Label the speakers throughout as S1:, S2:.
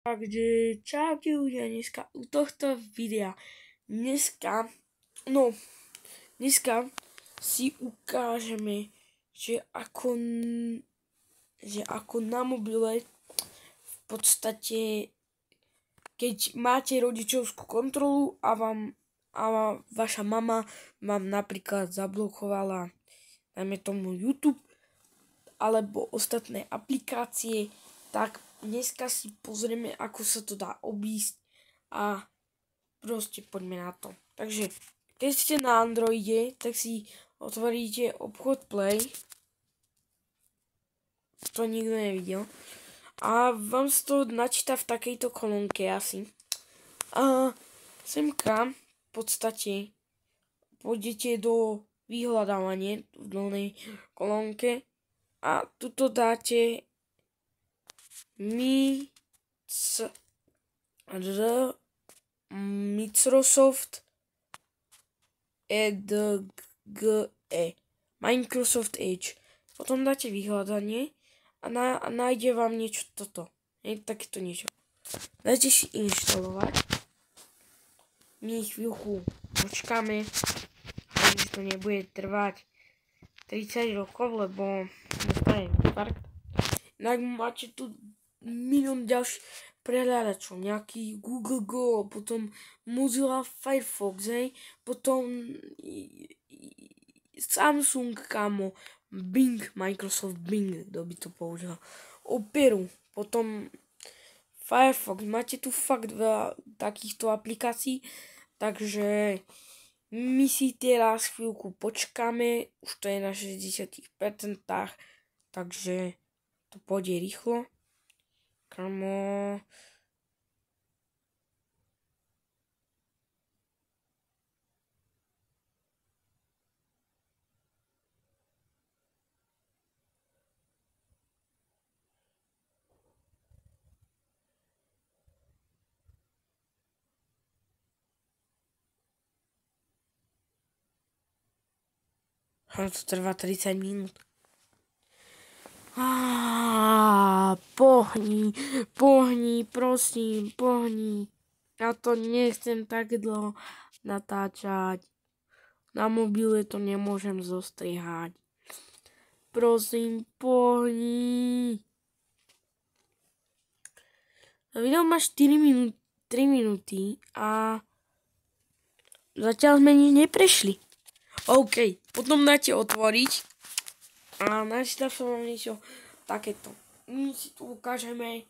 S1: Takže čaute ľudia, dneska u tohto videa. Dneska si ukážeme, že ako na mobile v podstate, keď máte rodičovskú kontrolu a vaša mama vám napríklad zablokovala, dajme tomu YouTube alebo ostatné aplikácie, tak dneska si pozrieme, ako sa to dá obísť a proste poďme na to. Takže keď ste na Androide, tak si otvoríte obchod Play. To nikto nevidel. A vám sa to načíta v takejto kolónke asi. A semka v podstate pôjdete do vyhľadávania v dolnej kolónke a tuto dáte Microsoft Edge. Microsoft Edge. Potom dáte vyhľadanie a nájde vám niečo toto. Takéto niečo. Dáte si inštalovať. My chvíľku počkáme, že to nebude trvať 30 rokov, lebo dostanem infarkt. Inak máte tu milión ďalších prehľadačov, nejaký Google Go, potom Mozilla Firefox, potom Samsung, kamo, Bing, Microsoft Bing, kto by to použil, Operu, potom Firefox, máte tu fakt veľa takýchto aplikácií, takže my si teraz chvíľku počkáme, už to je na 60%, takže to pôjde rýchlo. Kamo. To trvá 30 minút. Pohni, prosím, pohni. Ja to nechcem tak dlho natáčať. Na mobile to nemôžem zostrihať. Prosím, pohni. Video má 3 minúty a zatiaľ sme nič neprešli. OK, potom dáte otvoriť. A načítam som vám niečo takéto. My si tu ukážeme,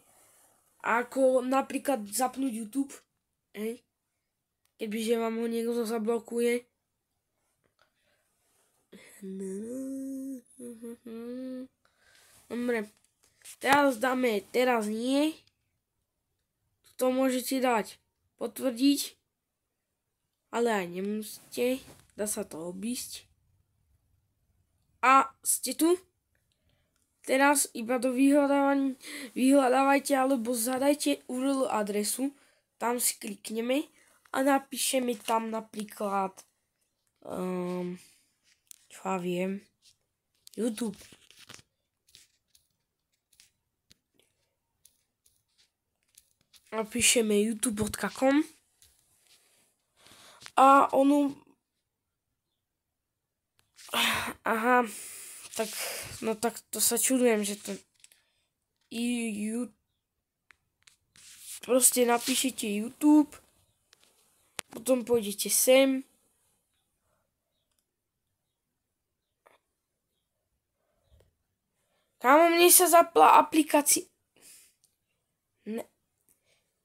S1: ako napríklad zapnúť YouTube. Kebyže vám ho niekto zablokuje. Dobre. Teraz nie. To môžete dať potvrdiť. Ale aj nemusíte. Dá sa to obísť. A ste tu? Teraz iba do vyhľadávajte alebo zadajte URL adresu. Tam si klikneme a napíšeme tam napríklad čo ja viem, YouTube. Napíšeme youtube.com a ono tak to sa čudujem, že to proste napíšete YouTube, potom pôjdete sem, kámo, mne sa zapla aplikácia.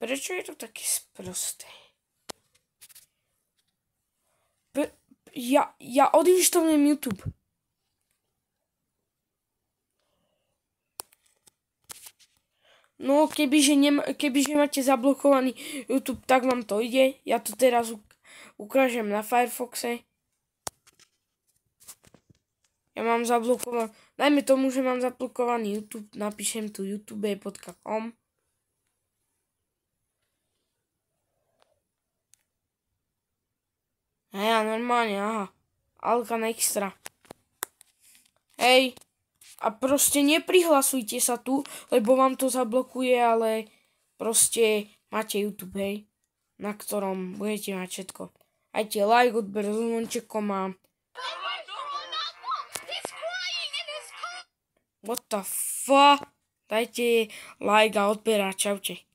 S1: Prečo je to také sprosté? Ja odinštalujem YouTube. No, kebyže máte zablokovaný YouTube, tak vám to ide. Ja to teraz ukážem na Firefoxe. Ja mám zablokovaný, dajme tomu, že mám zablokovaný YouTube, napíšem tu youtube.com. Ja normálne, Alkan Extra. Hej. A proste neprihlasujte sa tu, lebo vám to zablokuje, ale proste máte YouTube, hej, na ktorom budete mať všetko. Dajte like, odber s zvončekom a... What the fuck? Dajte like a odber a čaute.